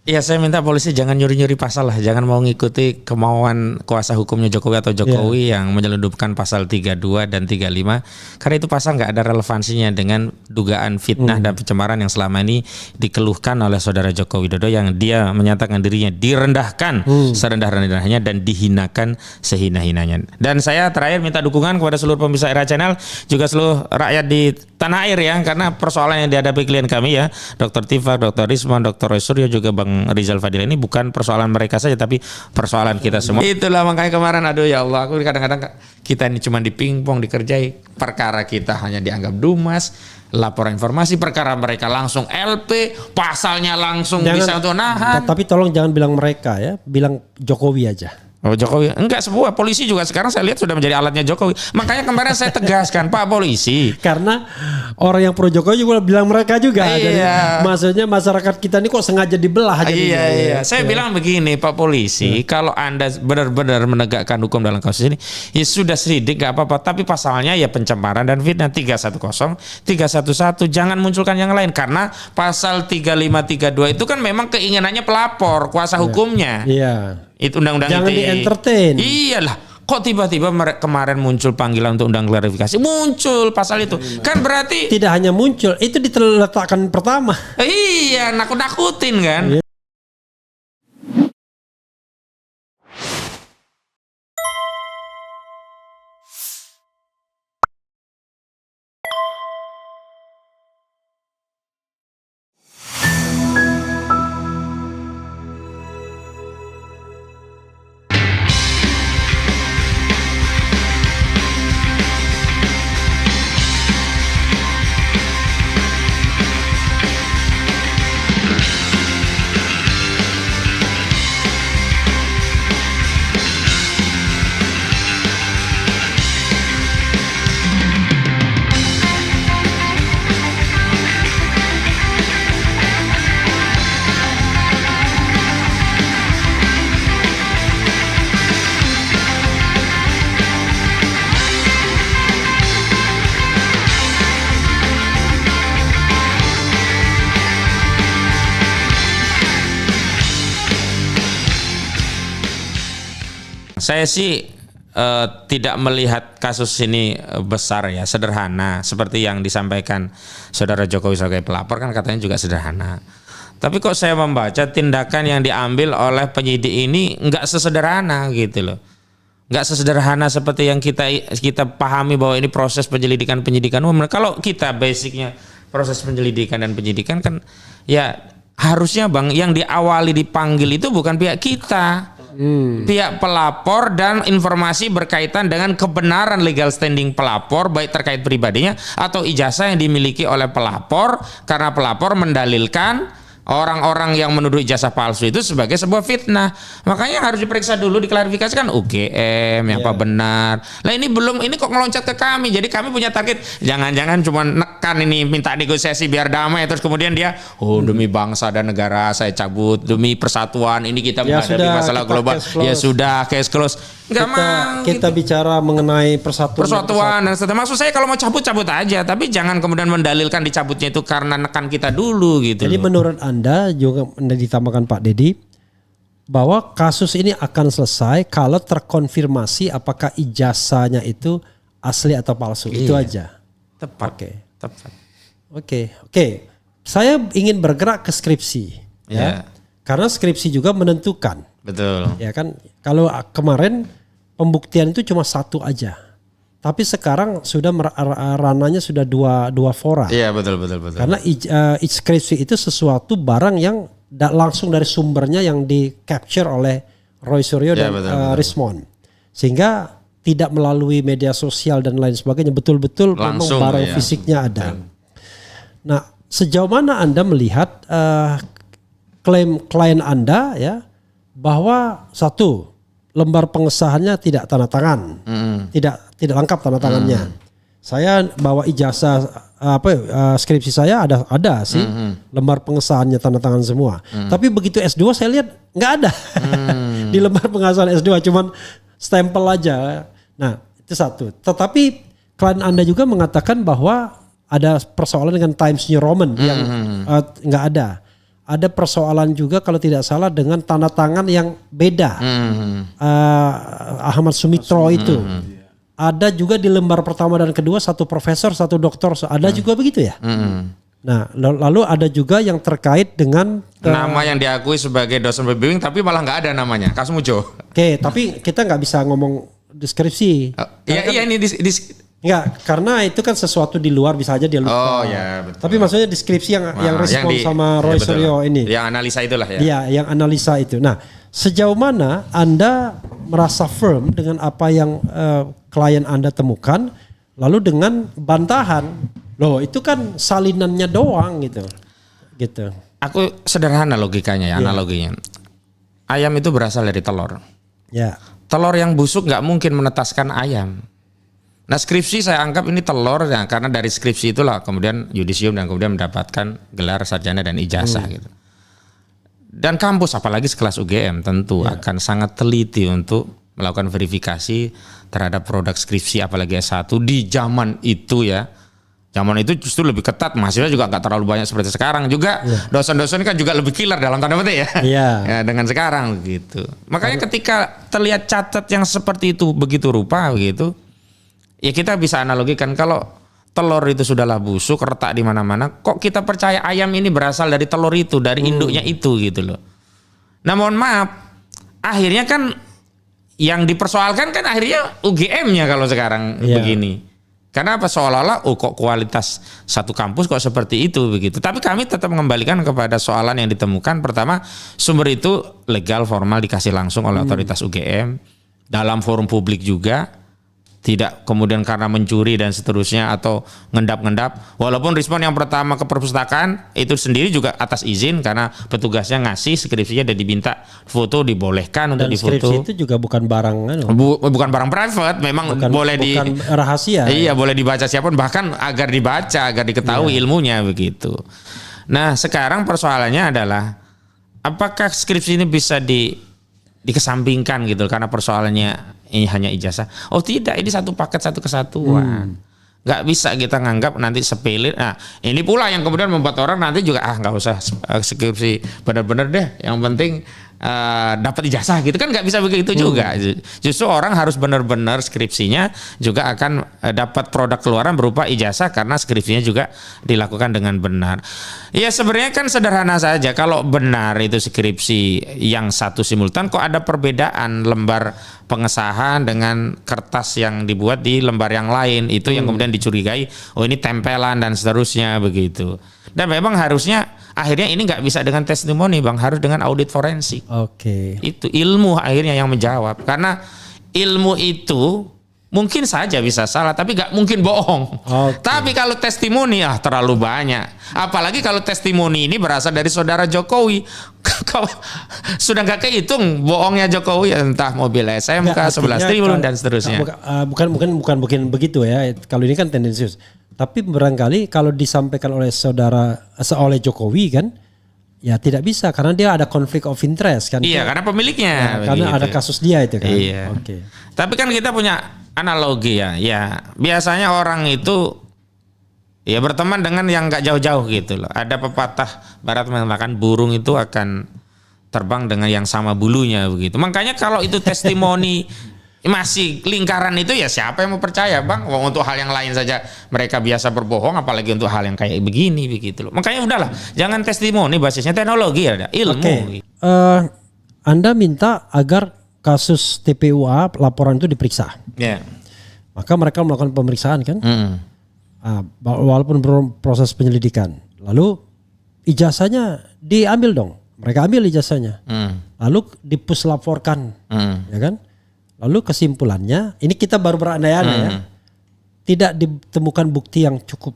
Iya, saya minta polisi jangan nyuri-nyuri pasal lah, jangan mau ngikuti kemauan kuasa hukumnya Jokowi atau Jokowi yang menyelundupkan pasal 32 dan 35 karena itu pasal nggak ada relevansinya dengan dugaan fitnah dan pencemaran yang selama ini dikeluhkan oleh saudara Joko Widodo yang dia menyatakan dirinya direndahkan serendah-rendahnya dan dihinakan sehina-hinanya. Dan saya terakhir minta dukungan kepada seluruh pemirsa Era Channel juga seluruh rakyat di tanah air ya, karena persoalan yang dihadapi klien kami ya, Dr. Tifa, Dr. Risman, Dr. Roy Suryo juga Bang Rizal Fadil ini bukan persoalan mereka saja tapi persoalan kita semua. Itulah makanya kemarin aduh ya Allah, aku kadang-kadang kita ini cuma dipingpong, dikerjai, perkara kita hanya dianggap dumas, laporan informasi, perkara mereka langsung LP, pasalnya langsung bisa untuk nahan. Tapi tolong jangan bilang mereka ya, bilang Jokowi aja. Oh Jokowi, enggak, sebuah polisi juga sekarang saya lihat sudah menjadi alatnya Jokowi. Makanya kemarin saya tegaskan Pak Polisi. Karena orang yang pro Jokowi juga bilang mereka juga. Iya. Jadi maksudnya masyarakat kita ini kok sengaja dibelah. Iya. Saya bilang begini Pak Polisi, kalau Anda benar-benar menegakkan hukum dalam kasus ini, ya sudah sidik nggak apa-apa. Tapi pasalnya ya pencemaran dan fitnah 310, 311, jangan munculkan yang lain. Karena pasal 3532 itu kan memang keinginannya pelapor, kuasa hukumnya. Iya. Itu undang-undang jangan ITE. di-entertain. Iyalah, kok tiba-tiba kemarin muncul panggilan untuk undang klarifikasi, muncul pasal itu. Kan berarti tidak hanya muncul, itu diletakkan pertama. Iya, nakut-nakutin kan. Iya. Saya sih tidak melihat kasus ini besar ya, sederhana seperti yang disampaikan saudara Jokowi sebagai pelapor kan katanya juga sederhana. Tapi kok saya membaca tindakan yang diambil oleh penyidik ini nggak sesederhana gitu loh, nggak sesederhana seperti yang kita pahami bahwa ini proses penyelidikan penyidikan. Kalau kita basicnya proses penyelidikan dan penyidikan kan ya harusnya Bang yang diawali dipanggil itu bukan pihak kita. Pihak pelapor dan informasi berkaitan dengan kebenaran legal standing pelapor baik terkait pribadinya atau ijazah yang dimiliki oleh pelapor karena pelapor mendalilkan orang-orang yang menuduh ijazah palsu itu sebagai sebuah fitnah. Makanya harus diperiksa dulu, diklarifikasikan UGM yang apa benar. Lah ini belum, ini kok ngeloncat ke kami. Jadi kami punya target, jangan-jangan cuma nekan ini minta negosiasi biar damai terus kemudian dia demi bangsa dan negara saya cabut, demi persatuan ini kita menghadapi masalah global. Ya sudah, case close. Kita bicara mengenai persatuan dan seterusnya. Maksud saya kalau mau cabut aja, tapi jangan kemudian mendalilkan dicabutnya itu karena nekan kita dulu gitu. Jadi menurut Anda juga ditambahkan Pak Dedi bahwa kasus ini akan selesai kalau terkonfirmasi apakah ijazahnya itu asli atau palsu. Itu aja. Tepat. Tepat. Oke. Saya ingin bergerak ke skripsi. Ya. Karena skripsi juga menentukan. Betul. Ya kan, kalau kemarin pembuktian itu cuma satu aja, tapi sekarang sudah ranahnya sudah dua fora. Iya betul. Karena skripsi itu sesuatu barang yang langsung dari sumbernya yang di capture oleh Roy Suryo dan Rismon, sehingga tidak melalui media sosial dan lain sebagainya, betul-betul memang barang fisiknya ada. Nah, sejauh mana Anda melihat klaim klien Anda ya? Bahwa satu, lembar pengesahannya tidak tanda tangan, tidak lengkap tanda tangannya. Saya bawa ijazah skripsi saya ada sih lembar pengesahannya tanda tangan semua. Tapi begitu S2 saya lihat nggak ada di lembar pengesahan S2, cuman stempel aja. Nah itu satu. Tetapi klien Anda juga mengatakan bahwa ada persoalan dengan Times New Roman yang nggak ada. ada persoalan juga kalau tidak salah dengan tanda tangan yang beda. Ahmad Sumitro itu. Ada juga di lembar pertama dan kedua satu profesor, satu doktor, ada juga begitu ya. Nah, lalu ada juga yang terkait dengan nama yang diakui sebagai dosen pembimbing tapi malah nggak ada namanya, Kasmujo. Oke, tapi kita nggak bisa ngomong deskripsi. Iya ini Enggak, karena itu kan sesuatu di luar, bisa aja dia lupa. Oh ya betul. Tapi maksudnya deskripsi yang respon sama Roy Suryo ini. Yang analisa itulah ya. Iya, yang analisa itu. Nah, sejauh mana Anda merasa firm dengan apa yang klien Anda temukan, lalu dengan bantahan, loh itu kan salinannya doang gitu. Aku sederhana logikanya ya, analoginya. Ayam itu berasal dari telur. Ya. Telur yang busuk nggak mungkin menetaskan ayam. Nah skripsi saya anggap ini telur ya, karena dari skripsi itulah kemudian yudisium dan kemudian mendapatkan gelar sarjana dan ijazah gitu. Dan kampus apalagi sekelas UGM tentu akan sangat teliti untuk melakukan verifikasi terhadap produk skripsi apalagi S1 di zaman itu ya. Zaman itu justru lebih ketat, mahasiswa juga nggak terlalu banyak seperti sekarang juga. Dosen-dosen kan juga lebih killer dalam tanda petik ya. Ya dengan sekarang gitu. Makanya ketika terlihat catat yang seperti itu begitu rupa begitu, ya kita bisa analogikan kalau telur itu sudahlah busuk, retak di mana-mana, kok kita percaya ayam ini berasal dari telur itu, dari induknya itu gitu loh. Nah mohon maaf, akhirnya kan yang dipersoalkan kan akhirnya UGM-nya kalau sekarang begini. Karena apa, seolah-olah kok kualitas satu kampus kok seperti itu begitu. Tapi kami tetap mengembalikan kepada soalan yang ditemukan. Pertama, sumber itu legal formal dikasih langsung oleh otoritas UGM dalam forum publik juga. Tidak kemudian karena mencuri dan seterusnya atau ngendap-ngendap. Walaupun respon yang pertama ke perpustakaan itu sendiri juga atas izin karena petugasnya ngasih skripsinya dan diminta foto, dibolehkan untuk difoto. Skripsi itu juga bukan barang bukan barang private, memang bukan rahasia. Iya, boleh dibaca siapapun, bahkan agar dibaca, agar diketahui ilmunya begitu. Nah, sekarang persoalannya adalah apakah skripsi ini bisa dikesampingkan gitu karena persoalannya ini hanya ijazah. Oh tidak, ini satu paket, satu kesatuan. Nggak bisa kita nganggap nanti sepele. Nah ini pula yang kemudian membuat orang nanti juga nggak usah skripsi benar-benar deh. Yang penting dapat ijazah gitu kan, nggak bisa begitu juga. Justru orang harus benar-benar skripsinya juga akan dapat produk keluaran berupa ijazah karena skripsinya juga dilakukan dengan benar. Ya sebenarnya kan sederhana saja, kalau benar itu skripsi yang satu simultan, kok ada perbedaan lembar pengesahan dengan kertas yang dibuat di lembar yang lain, itu yang kemudian dicurigai, oh ini tempelan dan seterusnya begitu. Dan memang harusnya akhirnya ini nggak bisa dengan testimoni Bang, harus dengan audit forensik. Itu ilmu akhirnya yang menjawab, karena ilmu itu mungkin saja bisa salah tapi nggak mungkin bohong. Tapi kalau testimoni terlalu banyak, apalagi kalau testimoni ini berasal dari saudara Jokowi. Sudah nggak kehitung bohongnya Jokowi, entah mobil SMK 11 triliun dan seterusnya. Bukan begitu ya. Kalau ini kan tendensius. Tapi barangkali kalau disampaikan oleh oleh Jokowi kan, ya tidak bisa karena dia ada konflik of interest kan. Iya, karena pemiliknya. Ya, karena ada kasus dia itu kan. Iya. Tapi kan kita punya analogi ya. Ya biasanya orang itu ya berteman dengan yang nggak jauh-jauh gitu loh. Ada pepatah barat mengatakan burung itu akan terbang dengan yang sama bulunya begitu. Makanya kalau itu testimoni masih lingkaran itu, ya siapa yang mau percaya Bang? Untuk hal yang lain saja mereka biasa berbohong, apalagi untuk hal yang kayak begini begitu loh. Makanya udahlah, jangan testimoni, basisnya teknologi, ada ilmu. Anda minta agar kasus TPUA laporan itu diperiksa. Maka mereka melakukan pemeriksaan kan? Walaupun proses penyelidikan. Lalu ijazahnya diambil dong. Mereka ambil ijazahnya. Lalu dipuslaporkan, ya kan? Lalu kesimpulannya, ini kita baru berandai-andai ya, tidak ditemukan bukti yang cukup.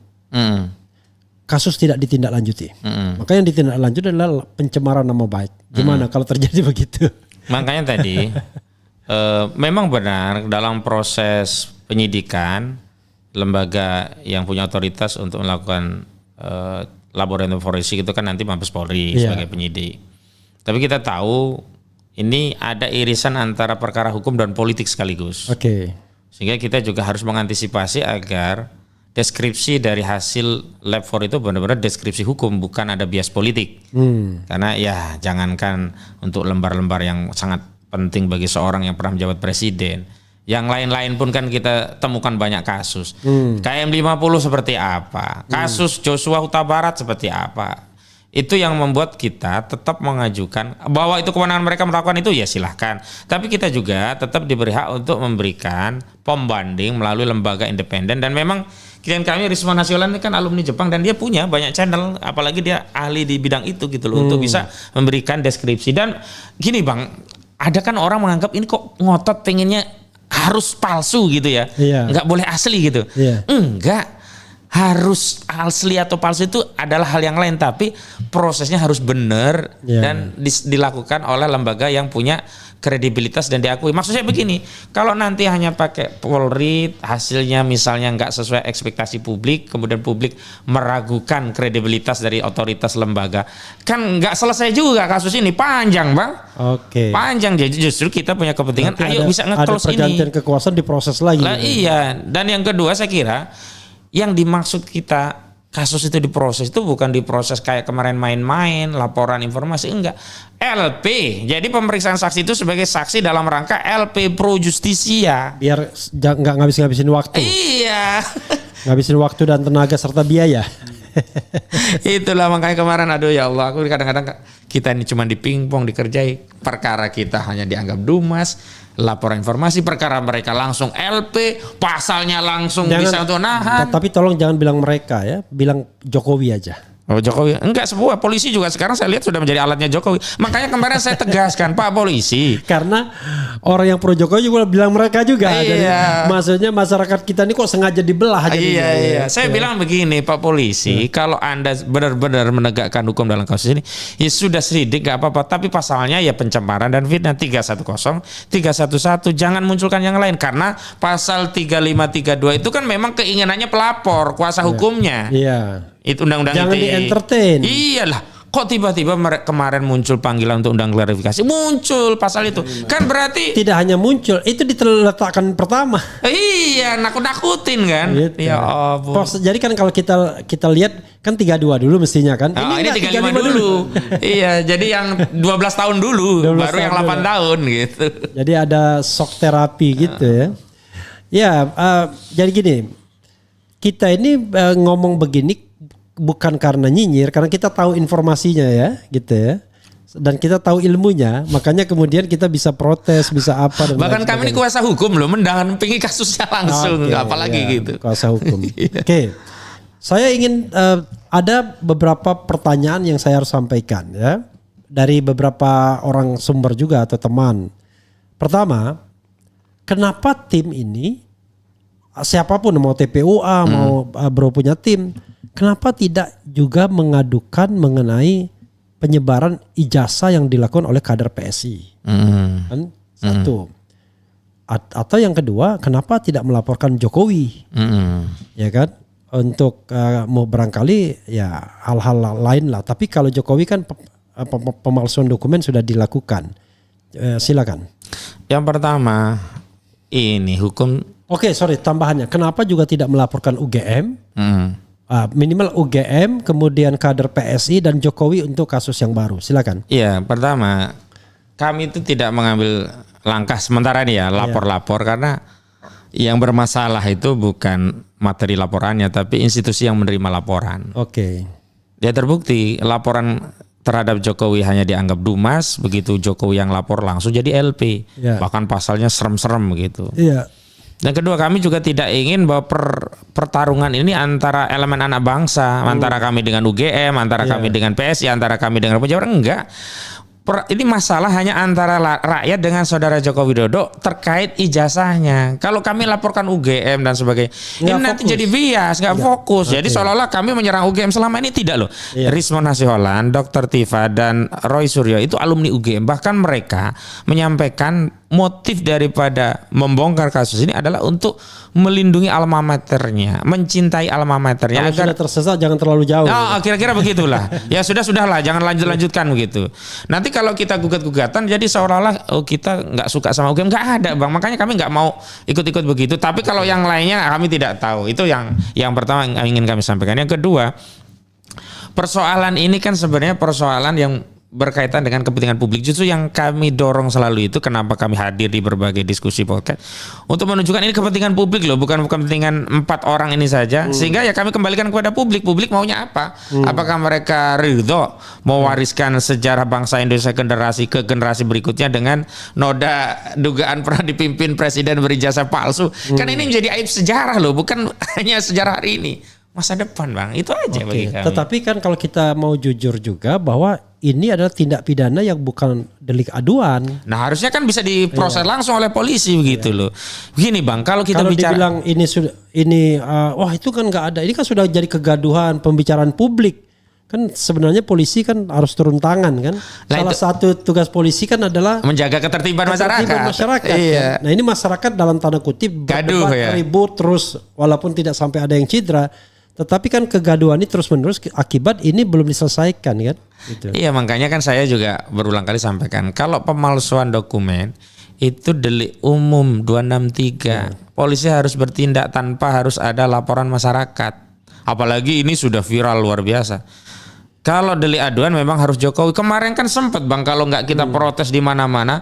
Kasus tidak ditindaklanjuti. Maka yang ditindaklanjuti adalah pencemaran nama baik. Gimana kalau terjadi begitu? Makanya tadi memang benar dalam proses penyidikan, lembaga yang punya otoritas untuk melakukan laboratorium forensik itu kan nanti Mabes Polri sebagai penyidik. Tapi kita tahu ini ada irisan antara perkara hukum dan politik sekaligus. Sehingga kita juga harus mengantisipasi agar deskripsi dari hasil lab 4 itu benar-benar deskripsi hukum, bukan ada bias politik. Karena ya jangankan untuk lembar-lembar yang sangat penting bagi seorang yang pernah menjabat presiden, yang lain-lain pun kan kita temukan banyak kasus. KM 50 seperti apa, kasus Joshua Huta Barat seperti apa. Itu yang membuat kita tetap mengajukan bahwa itu kewenangan mereka melakukan itu, ya silahkan. Tapi kita juga tetap diberi hak untuk memberikan pembanding melalui lembaga independen. Dan memang klien kami Rismon Nasiolan ini kan alumni Jepang dan dia punya banyak channel, apalagi dia ahli di bidang itu gitu loh, untuk bisa memberikan deskripsi. Dan gini Bang, ada kan orang menganggap ini kok ngotot pengennya harus palsu gitu ya, nggak boleh asli gitu. Enggak. Harus asli atau palsu itu adalah hal yang lain, tapi prosesnya harus benar dan dilakukan oleh lembaga yang punya kredibilitas dan diakui. Maksud saya begini, kalau nanti hanya pakai Polri, hasilnya misalnya nggak sesuai ekspektasi publik, kemudian publik meragukan kredibilitas dari otoritas lembaga, kan nggak selesai juga kasus ini, panjang Bang. Panjang, jadi justru kita punya kepentingan, nanti ayo bisa nge-close ini. Ada pergantian kekuasaan diproses lagi. Iya, dan yang kedua saya kira yang dimaksud kita kasus itu diproses itu bukan diproses kayak kemarin main-main laporan informasi, enggak. LP, jadi pemeriksaan saksi itu sebagai saksi dalam rangka LP pro justisia, biar nggak ngabis-ngabisin waktu. Iya. Ngabisin waktu dan tenaga serta biaya. Itulah makanya kemarin aduh ya Allah, aku kadang-kadang kita ini cuma dipingpong, dikerjai, perkara kita hanya dianggap dumas, laporan informasi, perkara mereka langsung LP, pasalnya langsung bisa untuk nahan. Tapi tolong jangan bilang mereka ya, bilang Jokowi aja. Oh Jokowi, enggak, sebuah polisi juga sekarang saya lihat sudah menjadi alatnya Jokowi. Makanya kemarin saya tegaskan Pak Polisi. Karena orang yang pro Jokowi juga bilang mereka juga. Iya. Jadi, maksudnya masyarakat kita ini kok sengaja dibelah aja. Iya. Saya bilang begini Pak Polisi, kalau Anda benar-benar menegakkan hukum dalam kasus ini, ya sudah sidik nggak apa-apa. Tapi pasalnya ya pencemaran dan fitnah 310, 311, jangan munculkan yang lain. Karena pasal 3532 itu kan memang keinginannya pelapor, kuasa hukumnya. Iya. Itu undang-undang jangan ITE. di-entertain. Iyalah, kok tiba-tiba kemarin muncul panggilan untuk undang klarifikasi, muncul pasal itu. Kan berarti tidak hanya muncul, itu diletakkan pertama. Iya, nakut-nakutin kan. Gitu. Ya ampun. Jadi kan kalau kita lihat kan 32 dulu mestinya kan. Ini 35 dulu. Iya, jadi yang 12 tahun dulu, 12 baru yang 8 tahun gitu. Jadi ada shock terapi gitu ya. Ya, jadi gini. Kita ini ngomong begini bukan karena nyinyir, karena kita tahu informasinya ya, gitu ya. Dan kita tahu ilmunya, makanya kemudian kita bisa protes, bisa apa dan bahkan kami ini kuasa hukum loh, mendampingi kasusnya langsung, apalagi ya, gitu. Kuasa hukum. Oke. Saya ingin ada beberapa pertanyaan yang saya harus sampaikan ya dari beberapa orang sumber juga atau teman. Pertama, kenapa tim ini siapapun mau TPUA mau Bro punya tim, kenapa tidak juga mengadukan mengenai penyebaran ijazah yang dilakukan oleh kader PSI? Kan satu. Atau yang kedua, kenapa tidak melaporkan Jokowi? Ya kan? Untuk mau barangkali ya hal-hal lain lah. Tapi kalau Jokowi kan pemalsuan dokumen sudah dilakukan. Silakan. Yang pertama, ini hukum. Oke, sorry, tambahannya. Kenapa juga tidak melaporkan UGM? Minimal UGM, kemudian kader PSI dan Jokowi untuk kasus yang baru. Silakan. Iya, pertama kami itu tidak mengambil langkah sementara ini ya lapor-lapor karena yang bermasalah itu bukan materi laporannya tapi institusi yang menerima laporan. Oke. Ya terbukti laporan terhadap Jokowi hanya dianggap dumas, begitu Jokowi yang lapor langsung jadi LP. Bahkan pasalnya serem-serem gitu. Iya. Dan kedua, kami juga tidak ingin bahwa pertarungan ini antara elemen anak bangsa, antara kami dengan UGM, antara kami dengan PSI, antara kami dengan pejabat, enggak. Ini masalah hanya antara rakyat dengan saudara Joko Widodo terkait ijazahnya. Kalau kami laporkan UGM dan sebagainya, ini nanti jadi bias, nggak fokus. Jadi seolah-olah kami menyerang UGM, selama ini tidak loh. Rismon Nasiolan, Dr. Tifa dan Roy Suryo itu alumni UGM. Bahkan mereka menyampaikan motif daripada membongkar kasus ini adalah untuk melindungi alma maternya, mencintai alma maternya. Kalau sudah tersesat jangan terlalu jauh. Oh, kira-kira begitulah. Ya sudahlah, jangan lanjutkan begitu. Nanti kalau kita gugat-gugatan jadi seolah-olah kita nggak suka sama UGM, nggak ada Bang. Makanya kami nggak mau ikut-ikut begitu. Tapi kalau yang lainnya kami tidak tahu. Itu yang pertama yang ingin kami sampaikan. Yang kedua, persoalan ini kan sebenarnya persoalan yang berkaitan dengan kepentingan publik. Justru yang kami dorong selalu itu kenapa kami hadir di berbagai diskusi podcast untuk menunjukkan ini kepentingan publik loh, bukan kepentingan 4 orang ini saja. Sehingga ya kami kembalikan kepada publik. Publik maunya apa? Apakah mereka ridho mewariskan sejarah bangsa Indonesia ke generasi berikutnya dengan noda dugaan pernah dipimpin presiden berijazah palsu? Kan ini menjadi aib sejarah loh, bukan hanya sejarah hari ini. Masa depan Bang, itu aja bagi kami. Tetapi kan kalau kita mau jujur juga bahwa ini adalah tindak pidana yang bukan delik aduan. Nah harusnya kan bisa diproses langsung oleh polisi begitu loh. Begini Bang, kalau kita bicara dibilang wah itu kan nggak ada. Ini kan sudah jadi kegaduhan pembicaraan publik. Kan sebenarnya polisi kan harus turun tangan kan. Salah satu tugas polisi kan adalah menjaga ketertiban masyarakat. Iya. Kan? Nah ini masyarakat dalam tanda kutip gaduh ya. Ribut terus walaupun tidak sampai ada yang cedera. Tetapi kan kegaduhan ini terus-menerus akibat ini belum diselesaikan kan. Gitu. Iya makanya kan saya juga berulang kali sampaikan. Kalau pemalsuan dokumen itu delik umum 263. Polisi harus bertindak tanpa harus ada laporan masyarakat. Apalagi ini sudah viral luar biasa. Kalau delik aduan memang harus Jokowi. Kemarin kan sempat Bang kalau nggak kita protes di mana-mana.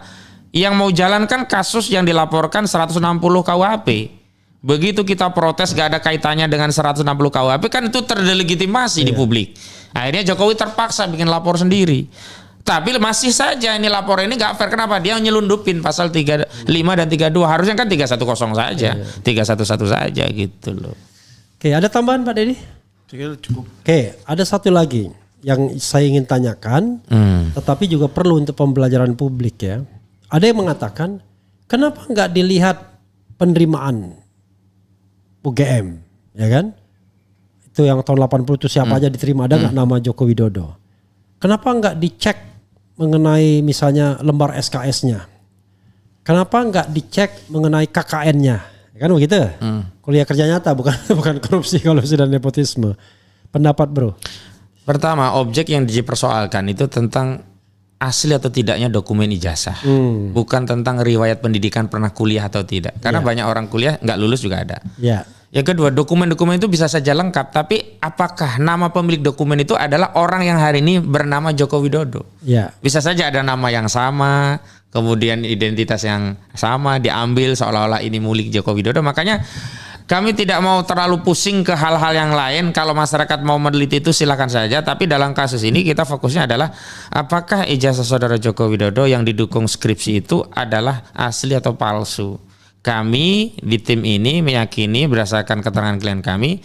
Yang mau jalankan kasus yang dilaporkan 160 KUHP. Begitu kita protes gak ada kaitannya dengan 160 KUHP kan itu terdelegitimasi di publik. Akhirnya Jokowi terpaksa bikin lapor sendiri. Tapi masih saja ini lapor ini gak fair. Kenapa? Dia nyelundupin pasal 35 dan 32. Harusnya kan 310 saja. 311 saja gitu loh. Oke, ada tambahan Pak Deddy? Cukup. Oke, ada satu lagi yang saya ingin tanyakan. Tetapi juga perlu untuk pembelajaran publik ya. Ada yang mengatakan kenapa gak dilihat penerimaan UGM, ya kan? Itu yang tahun 80 itu siapa aja diterima, ada nggak nama Joko Widodo? Kenapa nggak dicek mengenai misalnya lembar SKS-nya? Kenapa nggak dicek mengenai KKN-nya? Kan begitu? Kuliah kerja nyata bukan korupsi dan nepotisme. Pendapat bro? Pertama, objek yang dipersoalkan itu tentang asli atau tidaknya dokumen ijazah, bukan tentang riwayat pendidikan pernah kuliah atau tidak. Karena banyak orang kuliah nggak lulus juga ada. Yang kedua, dokumen-dokumen itu bisa saja lengkap, tapi apakah nama pemilik dokumen itu adalah orang yang hari ini bernama Joko Widodo? Bisa saja ada nama yang sama, kemudian identitas yang sama diambil seolah-olah ini milik Joko Widodo. Makanya kami tidak mau terlalu pusing ke hal-hal yang lain. Kalau masyarakat mau meneliti itu silakan saja. Tapi dalam kasus ini kita fokusnya adalah apakah ijazah saudara Joko Widodo yang didukung skripsi itu adalah asli atau palsu. Kami di tim ini meyakini berdasarkan keterangan klien kami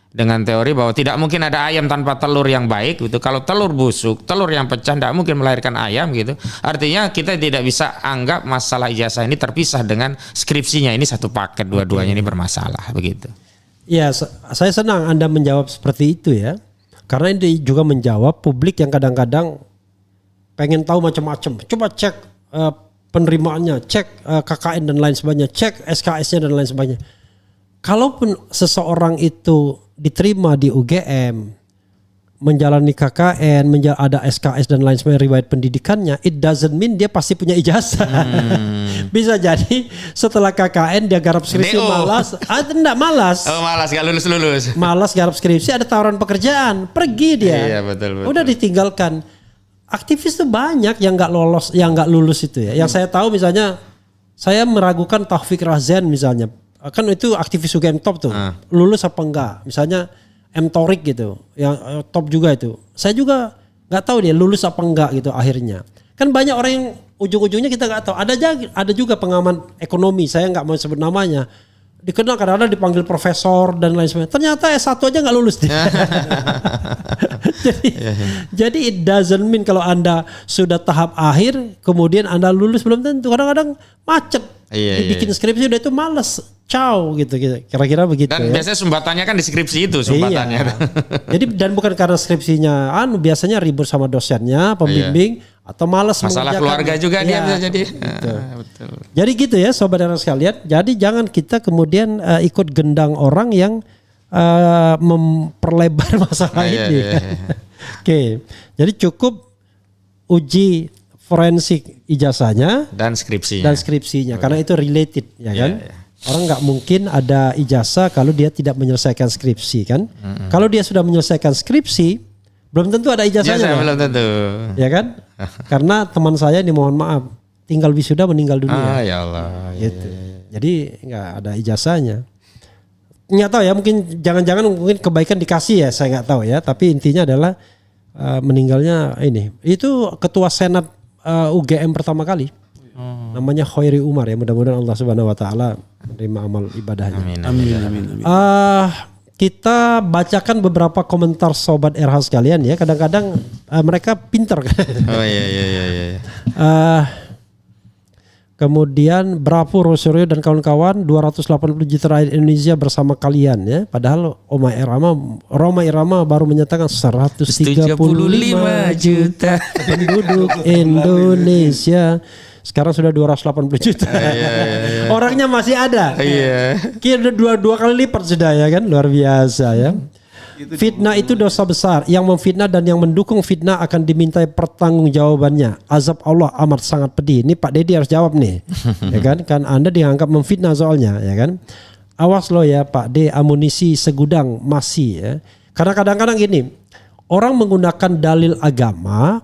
dengan teori bahwa tidak mungkin ada ayam tanpa telur yang baik gitu. Kalau telur busuk, telur yang pecah tidak mungkin melahirkan ayam gitu. Artinya kita tidak bisa anggap masalah ijazah ini terpisah dengan skripsinya. Ini satu paket, dua-duanya ini bermasalah begitu. Ya, saya senang Anda menjawab seperti itu ya. Karena ini juga menjawab publik yang kadang-kadang pengen tahu macam-macam. Coba cek penerimaannya, cek KKN dan lain sebagainya, cek SKS-nya dan lain sebagainya. Kalaupun seseorang itu diterima di UGM, menjalani KKN, ada SKS dan lain sebagainya, riwayat pendidikannya, it doesn't mean dia pasti punya ijazah. Bisa jadi setelah KKN dia garap skripsi malas, malas. Oh malas gak lulus. Malas garap skripsi, ada tawaran pekerjaan, pergi dia. Iya betul. Udah ditinggalkan. Aktivis tuh banyak yang nggak lolos, yang nggak lulus itu ya. Yang saya tahu misalnya, saya meragukan Taufik Razen misalnya. Kan itu aktivis UGM top tuh, lulus apa enggak? Misalnya M Torik gitu, yang top juga itu. Saya juga nggak tahu dia lulus apa enggak gitu akhirnya. Kan banyak orang yang ujung-ujungnya kita nggak tahu. Ada juga pengamat ekonomi, saya nggak mau sebut namanya. Dikenal kadang-kadang dipanggil profesor dan lain sebagainya. Ternyata S1 aja nggak lulus dia. Jadi it doesn't mean kalau Anda sudah tahap akhir kemudian Anda lulus belum tentu. Kadang-kadang macet. Bikin skripsi udah itu malas. Ciao gitu. Kira-kira begitu. Dan biasanya sumbatannya kan di skripsi itu sumbatannya. Jadi dan bukan karena skripsinya biasanya ribut sama dosennya, pembimbing atau malas masalah keluarga juga dia bisa jadi. Gitu. Betul. Jadi gitu ya sobat era sekalian. Jadi jangan kita kemudian ikut gendang orang yang memperlebar masalah ini. Oke. Jadi cukup uji forensik ijazahnya dan skripsinya. Karena itu related ya kan. Orang nggak mungkin ada ijazah kalau dia tidak menyelesaikan skripsi kan. Kalau dia sudah menyelesaikan skripsi, belum tentu ada ijazahnya. Belum tentu. Ya kan? Karena teman saya ini mohon maaf, tinggal wisuda meninggal dunia. Ya Allah. Gitu. Jadi nggak ada ijazahnya. Nggak tahu ya, mungkin jangan-jangan mungkin kebaikan dikasih ya, saya nggak tahu ya. Tapi intinya adalah meninggalnya ini. Itu ketua senat UGM pertama kali. Namanya Khairi Umar ya, mudah-mudahan Allah Subhanahu wa taala menerima amal ibadahnya. Amin. Kita bacakan beberapa komentar sobat RH sekalian ya. Kadang-kadang mereka pintar. Oh iya. Kemudian bravo Rosario dan kawan-kawan, 280 juta rakyat Indonesia bersama kalian ya. Padahal Roma Irama baru menyatakan 135 juta penduduk Indonesia. Sekarang sudah 280 juta. Iya. Orangnya masih ada. Iya. Kira dua kali lipat sudah ya kan, luar biasa ya. Fitnah itu dosa besar. Yang memfitnah dan yang mendukung fitnah akan dimintai pertanggungjawabannya. Azab Allah amat sangat pedih. Ini Pak Deddy harus jawab nih, ya kan? Kan Anda dianggap memfitnah soalnya, ya kan? Awas lo ya Pak D, amunisi segudang masih ya. Karena kadang-kadang gini, orang menggunakan dalil agama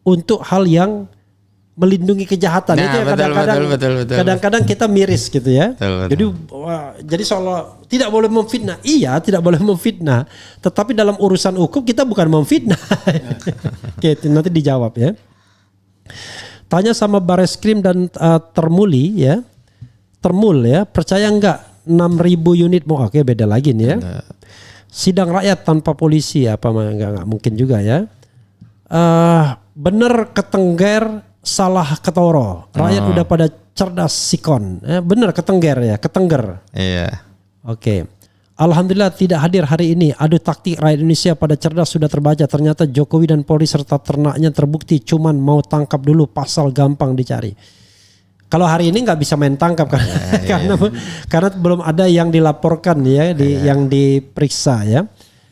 untuk hal yang melindungi kejahatan. Itu ya kadang-kadang kita miris gitu ya. Betul. Jadi seolah tidak boleh memfitnah. Iya, tidak boleh memfitnah. Tetapi dalam urusan hukum kita bukan memfitnah. Oke, nanti dijawab ya. Tanya sama Bareskrim dan Termuli ya. Termul ya, percaya enggak 6.000 unit mau oke beda lagi nih ya. Sidang rakyat tanpa polisi apa enggak mungkin juga ya. Bener ketengger salah ketoro. Rakyat udah pada cerdas sikon. Bener ketengger. Iya. Oke. Alhamdulillah tidak hadir hari ini. Adu taktik rakyat Indonesia pada cerdas sudah terbaca. Ternyata Jokowi dan Polri serta ternaknya terbukti cuman mau tangkap dulu, pasal gampang dicari. Kalau hari ini nggak bisa main tangkap karena belum ada yang dilaporkan ya, yang diperiksa ya.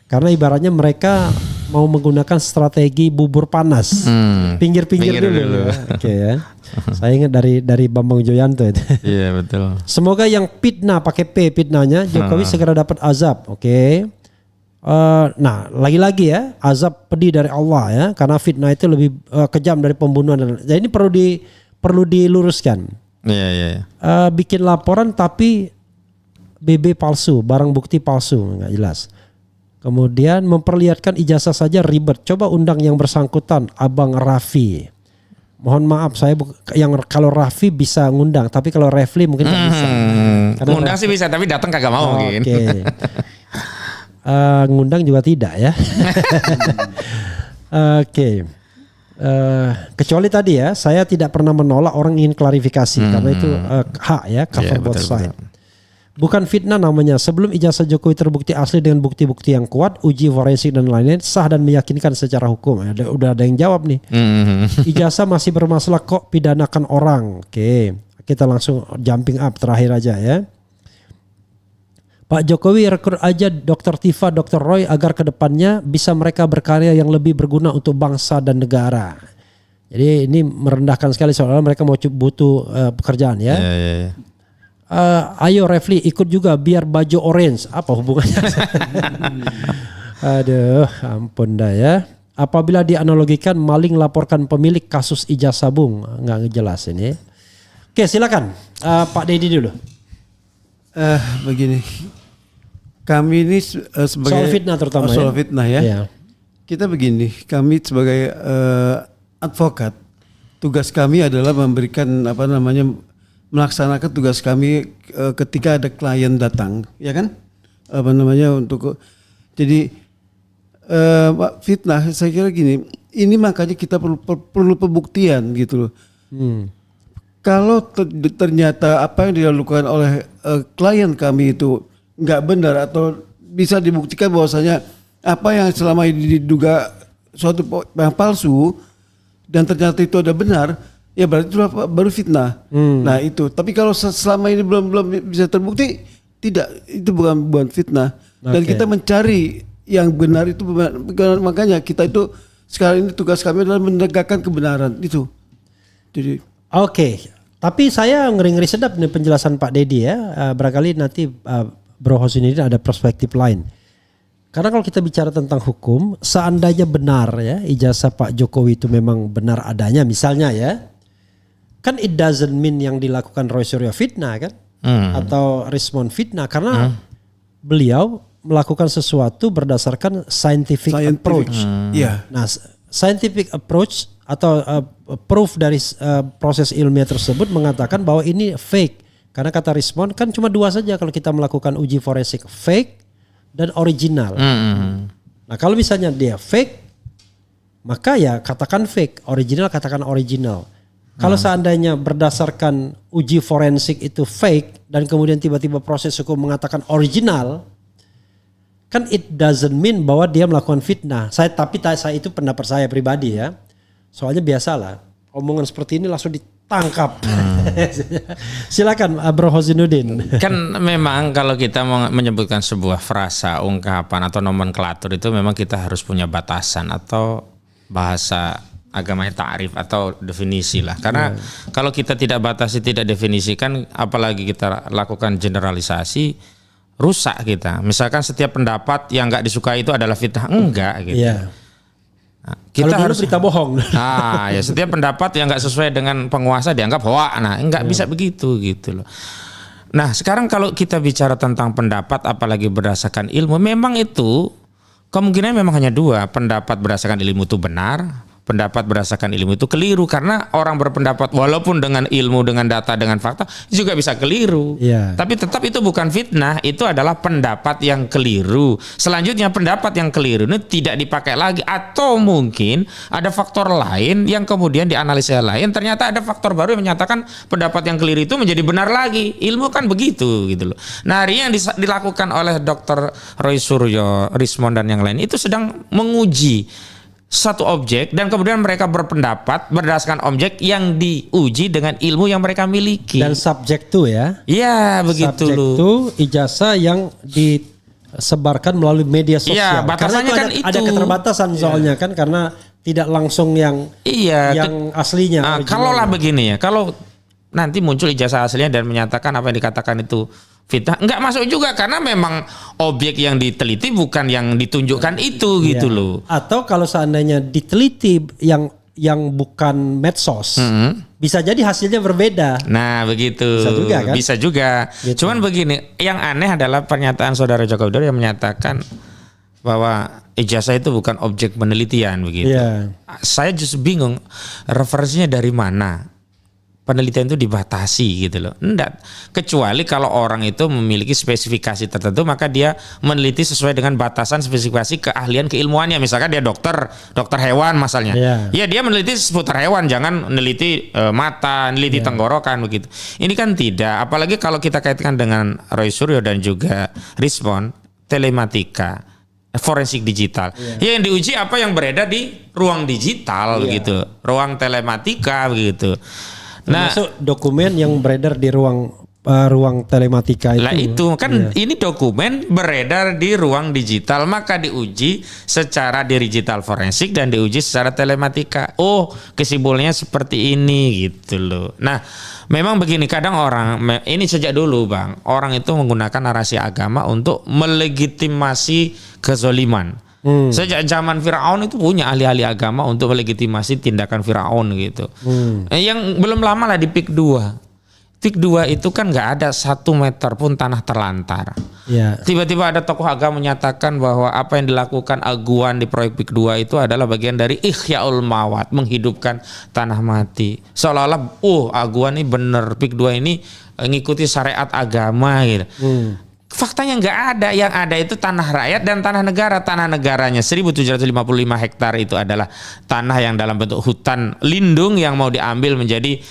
Karena ibaratnya mereka mau menggunakan strategi bubur panas, pinggir-pinggir dulu. Oke ya. Saya ingat dari Bambang Joyanto itu. Iya betul. Semoga yang fitnah pakai P fitnahnya Jokowi segera dapat azab. Oke. Nah lagi-lagi ya, azab pedih dari Allah ya, karena fitnah itu lebih kejam dari pembunuhan. Jadi ini perlu diluruskan. Iya. Bikin laporan tapi BB palsu, barang bukti palsu, nggak jelas. Kemudian memperlihatkan ijazah saja ribet. Coba undang yang bersangkutan, Abang Raffi. Mohon maaf, saya yang kalau Raffi bisa ngundang, tapi kalau Refli mungkin nggak bisa. Ngundang sih bisa, tapi datang kagak mau mungkin. Oke. Ngundang juga tidak ya. Oke. Kecuali tadi ya, saya tidak pernah menolak orang ingin klarifikasi karena itu hak ya, cover both side. Bukan fitnah namanya. Sebelum ijazah Jokowi terbukti asli dengan bukti-bukti yang kuat, uji forensik dan lain-lain sah dan meyakinkan secara hukum. Udah ada yang jawab nih. Ijazah masih bermasalah kok pidanakan orang. Oke, kita langsung jumping up terakhir aja ya. Pak Jokowi rekrut aja Dr. Tifa, Dr. Roy agar kedepannya bisa mereka berkarya yang lebih berguna untuk bangsa dan negara. Jadi ini merendahkan sekali soalnya mereka mau butuh pekerjaan ya. Ayo Refli ikut juga biar baju orange. Apa hubungannya? Aduh, ampun dah ya. Apabila dianalogikan maling laporkan pemilik kasus ijazah bung, nggak jelas ini. Oke, silakan Pak Deddy dulu. Begini, kami ini sebagai soal fitnah terutama soal fitnah ya. Iya. Kita begini, kami sebagai advokat, tugas kami adalah memberikan melaksanakan tugas kami ketika ada klien datang, ya kan? Jadi fitnah, saya kira gini, ini makanya kita perlu pembuktian gitu loh. Kalau ternyata apa yang dilakukan oleh klien kami itu nggak benar atau bisa dibuktikan bahwasanya apa yang selama ini diduga suatu yang palsu, dan ternyata itu ada benar, ya berarti itu baru fitnah. Nah itu. Tapi kalau selama ini belum bisa terbukti, tidak, itu bukan fitnah. Dan kita mencari yang benar itu, makanya kita itu sekarang ini tugas kami adalah menegakkan kebenaran itu. Jadi. Tapi saya ngeri-ngeri sedap nih penjelasan Pak Dedi ya. Barangkali nanti Bro Husnudin ada perspektif lain. Karena kalau kita bicara tentang hukum, seandainya benar ya ijazah Pak Jokowi itu memang benar adanya, misalnya ya, kan it doesn't mean yang dilakukan Roy Suryo fitnah kan, atau Rismon fitnah, karena beliau melakukan sesuatu berdasarkan scientific approach. Nah, scientific approach atau proof dari proses ilmiah tersebut mengatakan bahwa ini fake. Karena kata Rismon kan cuma dua saja kalau kita melakukan uji forensik, fake dan original. Nah kalau misalnya dia fake, maka ya katakan fake, original katakan original. Kalau seandainya berdasarkan uji forensik itu fake dan kemudian tiba-tiba proses hukum mengatakan original, kan it doesn't mean bahwa dia melakukan fitnah. Tapi saya itu pendapat saya pribadi ya. Soalnya biasalah omongan seperti ini langsung ditangkap. Silakan Bro Husnudin. Kan memang kalau kita menyebutkan sebuah frasa, ungkapan atau nomenklatur itu memang kita harus punya batasan atau bahasa agamanya ta'rif atau definisi lah. Karena kalau kita tidak batasi, tidak definisikan, apalagi kita lakukan generalisasi, rusak kita. Misalkan setiap pendapat yang nggak disukai itu adalah fitnah, enggak gitu. Nah, kita harus berita bohong. Ya setiap pendapat yang nggak sesuai dengan penguasa dianggap hoak. Nah, nggak bisa begitu gitu loh. Nah, sekarang kalau kita bicara tentang pendapat apalagi berdasarkan ilmu, memang itu kemungkinan memang hanya dua. Pendapat berdasarkan ilmu itu benar, pendapat berdasarkan ilmu itu keliru, karena orang berpendapat walaupun dengan ilmu, dengan data, dengan fakta juga bisa keliru. Tapi tetap itu bukan fitnah, itu adalah pendapat yang keliru. Selanjutnya pendapat yang keliru ini tidak dipakai lagi, atau mungkin ada faktor lain yang kemudian dianalisa lain, ternyata ada faktor baru yang menyatakan pendapat yang keliru itu menjadi benar lagi. Ilmu kan begitu gitu loh. Nah, hari yang dilakukan oleh Dr. Roy Suryo, Rismon dan yang lain itu sedang menguji satu objek dan kemudian mereka berpendapat berdasarkan objek yang diuji dengan ilmu yang mereka miliki. Dan subjek itu ya. Iya, begitu subjek loh. Itu ijazah yang disebarkan melalui media sosial. Iya, batasannya kan itu. Ada keterbatasan soalnya kan, karena tidak langsung yang aslinya. Kalaulah begini ya, kalau nanti muncul ijazah aslinya dan menyatakan apa yang dikatakan itu fitnah, enggak masuk juga, karena memang objek yang diteliti bukan yang ditunjukkan itu gitu loh. Atau kalau seandainya diteliti yang bukan medsos, bisa jadi hasilnya berbeda. Nah begitu. Bisa juga kan? Bisa juga. Gitu. Cuman begini, yang aneh adalah pernyataan saudara Joko Widodo yang menyatakan bahwa ijazah itu bukan objek penelitian begitu. Saya justru bingung referensinya dari mana. Penelitian itu dibatasi gitu loh. Enggak. Kecuali kalau orang itu memiliki spesifikasi tertentu, maka dia meneliti sesuai dengan batasan spesifikasi keahlian keilmuannya. Misalkan dia dokter hewan misalnya. Ya dia meneliti seputar hewan, jangan meneliti mata, meneliti tenggorokan begitu. Ini kan tidak. Apalagi kalau kita kaitkan dengan Roy Suryo dan juga Rismon, telematika, forensik digital. Ya yang diuji apa yang beredar di ruang digital begitu. Ruang telematika begitu. Termasuk dokumen yang beredar di ruang telematika itu. Lah itu kan ini dokumen beredar di ruang digital, maka diuji secara digital forensik dan diuji secara telematika. Oh, kesimpulannya seperti ini gitu loh. Nah, memang begini, kadang orang ini sejak dulu Bang, orang itu menggunakan narasi agama untuk melegitimasi kezoliman. Sejak zaman Firaun itu punya ahli-ahli agama untuk melegitimasi tindakan Firaun gitu. Yang belum lama lah di PIK 2. PIK 2 itu kan nggak ada 1 meter pun tanah terlantar. Tiba-tiba ada tokoh agama menyatakan bahwa apa yang dilakukan Aguan di proyek PIK 2 itu adalah bagian dari Ihya'ul Mawat, menghidupkan tanah mati. Seolah-olah Aguan ini bener, PIK 2 ini ngikuti syariat agama gitu. Faktanya nggak ada, yang ada itu tanah rakyat dan tanah negara. Tanah negaranya 1.755 hektar itu adalah tanah yang dalam bentuk hutan lindung yang mau diambil menjadi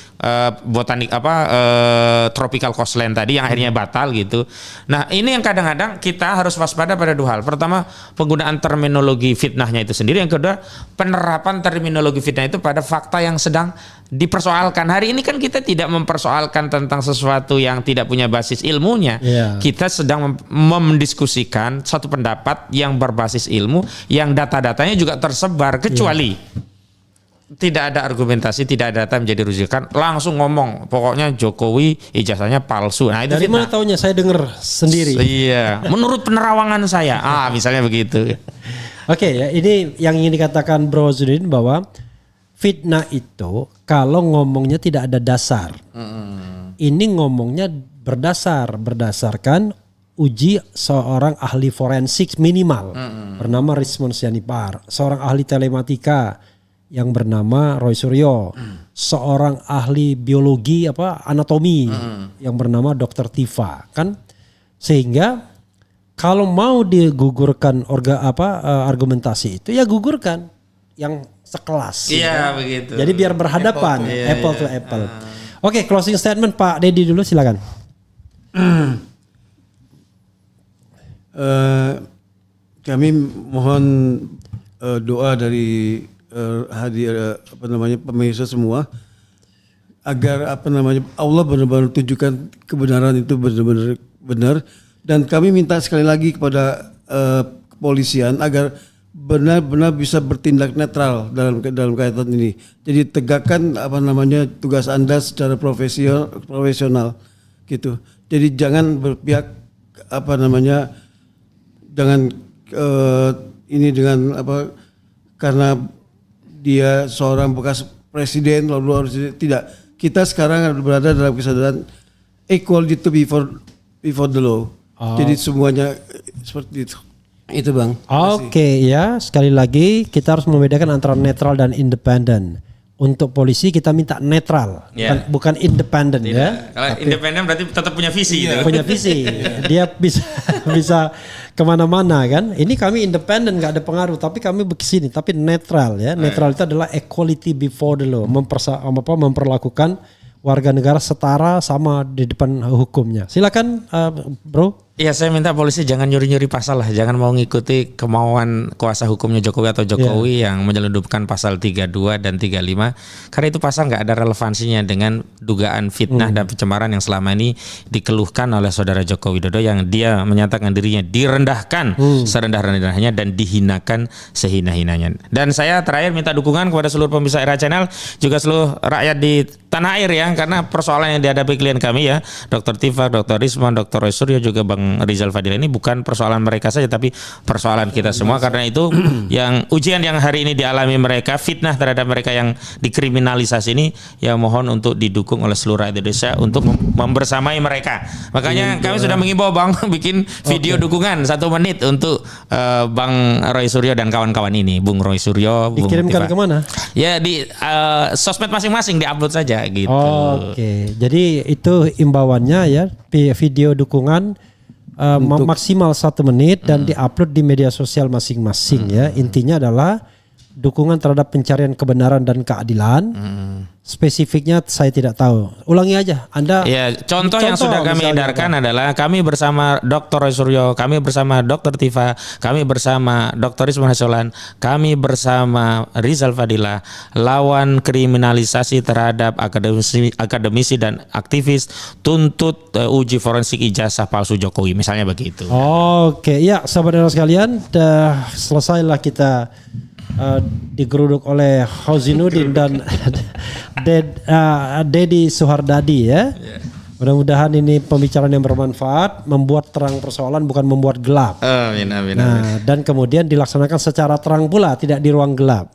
botanik tropical coastland tadi yang akhirnya batal gitu. Nah ini yang kadang-kadang kita harus waspada pada dua hal. Pertama, penggunaan terminologi fitnahnya itu sendiri. Yang kedua, penerapan terminologi fitnah itu pada fakta yang sedang dipersoalkan. Hari ini kan kita tidak mempersoalkan tentang sesuatu yang tidak punya basis ilmunya. Kita sedang mendiskusikan satu pendapat yang berbasis ilmu, yang data-datanya juga tersebar, kecuali tidak ada argumentasi, tidak ada data menjadi rujukan, langsung ngomong pokoknya Jokowi ijazahnya palsu. Nah itu dari mana taunya? Saya dengar sendiri. Iya, menurut penerawangan saya. Misalnya begitu. Oke, ya ini yang ingin dikatakan Bro Zudin, bahwa fitnah itu kalau ngomongnya tidak ada dasar. Ini ngomongnya berdasarkan uji seorang ahli forensik minimal bernama Rismond Sianipar, seorang ahli telematika yang bernama Roy Suryo, seorang ahli biologi anatomi yang bernama Dr. Tifa, kan, sehingga kalau mau digugurkan argumentasi itu ya gugurkan yang sekelas. Iya begitu. Jadi biar berhadapan apple to apple. Oke, closing statement Pak Dedi dulu silakan. Kami mohon doa dari pemirsa semua agar Allah benar-benar tunjukkan kebenaran itu benar-benar benar, dan kami minta sekali lagi kepada kepolisian agar benar-benar bisa bertindak netral dalam kaitan ini. Jadi tegakkan tugas Anda secara profesional gitu. Jadi jangan berpihak dengan karena dia seorang bekas presiden lalu harus tidak. Kita sekarang berada dalam kesadaran equality before the law. Jadi semuanya seperti itu. Itu Bang. Oke, ya sekali lagi kita harus membedakan antara netral dan independen. Untuk polisi kita minta netral, bukan independen ya. Kalau independen berarti tetap punya visi. Punya visi. Dia bisa kemana-mana kan. Ini kami independen, nggak ada pengaruh, tapi kami begini, tapi netral ya. Netral itu adalah equality before the law, memperlakukan warga negara setara sama di depan hukumnya. Silakan Bro. Iya, saya minta polisi jangan nyuri-nyuri pasal lah, jangan mau ngikuti kemauan kuasa hukumnya Jokowi atau Jokowi yang menyelundupkan pasal 32 dan 35, karena itu pasal nggak ada relevansinya dengan dugaan fitnah dan pencemaran yang selama ini dikeluhkan oleh saudara Joko Widodo, yang dia menyatakan dirinya direndahkan serendah-rendahnya dan dihinakan sehina-hinanya. Dan saya terakhir minta dukungan kepada seluruh pemirsa Era Channel, juga seluruh rakyat di tanah air ya, karena persoalan yang dihadapi klien kami ya, Dr. Tifa, Dr. Rismond, Dr. Roy Suryo, juga Bang Rizal Fadila, ini bukan persoalan mereka saja tapi persoalan kita semua. Karena itu yang ujian yang hari ini dialami mereka, fitnah terhadap mereka yang dikriminalisasi ini, ya mohon untuk didukung oleh seluruh rakyat Indonesia untuk membersamai mereka. Makanya kami sudah mengimbau Bang bikin video dukungan 1 menit untuk Bang Roy Suryo dan kawan-kawan ini, Bung Roy Suryo, Bung dikirimkan Tifa. kemana? Ya di sosmed masing-masing diupload saja gitu. Oke. Jadi itu imbauannya ya, video dukungan maksimal 1 menit dan diupload di media sosial masing-masing ya. Intinya adalah dukungan terhadap pencarian kebenaran dan keadilan. Spesifiknya saya tidak tahu. Ulangi aja. Anda. Ya, contoh yang sudah kami edarkan adalah kami bersama Dr. Roy Suryo, kami bersama Dr. Tifa, kami bersama Dr. Rismond Hasolan, kami bersama Rizal Fadila lawan kriminalisasi terhadap akademisi dan aktivis, tuntut uji forensik ijazah palsu Jokowi, misalnya begitu. Oke, ya sahabat sekalian, selesailah kita digeruduk oleh Hauzinudin dan Dedi Suhardadi ya. Mudah-mudahan ini pembicaraan yang bermanfaat, membuat terang persoalan bukan membuat gelap. Amin, amin, amin. Dan kemudian dilaksanakan secara terang pula, tidak di ruang gelap.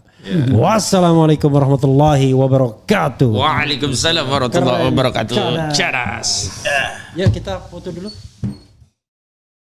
Wassalamualaikum warahmatullahi wabarakatuh. Waalaikumsalam warahmatullahi wabarakatuh. Cadas. Ya kita foto dulu.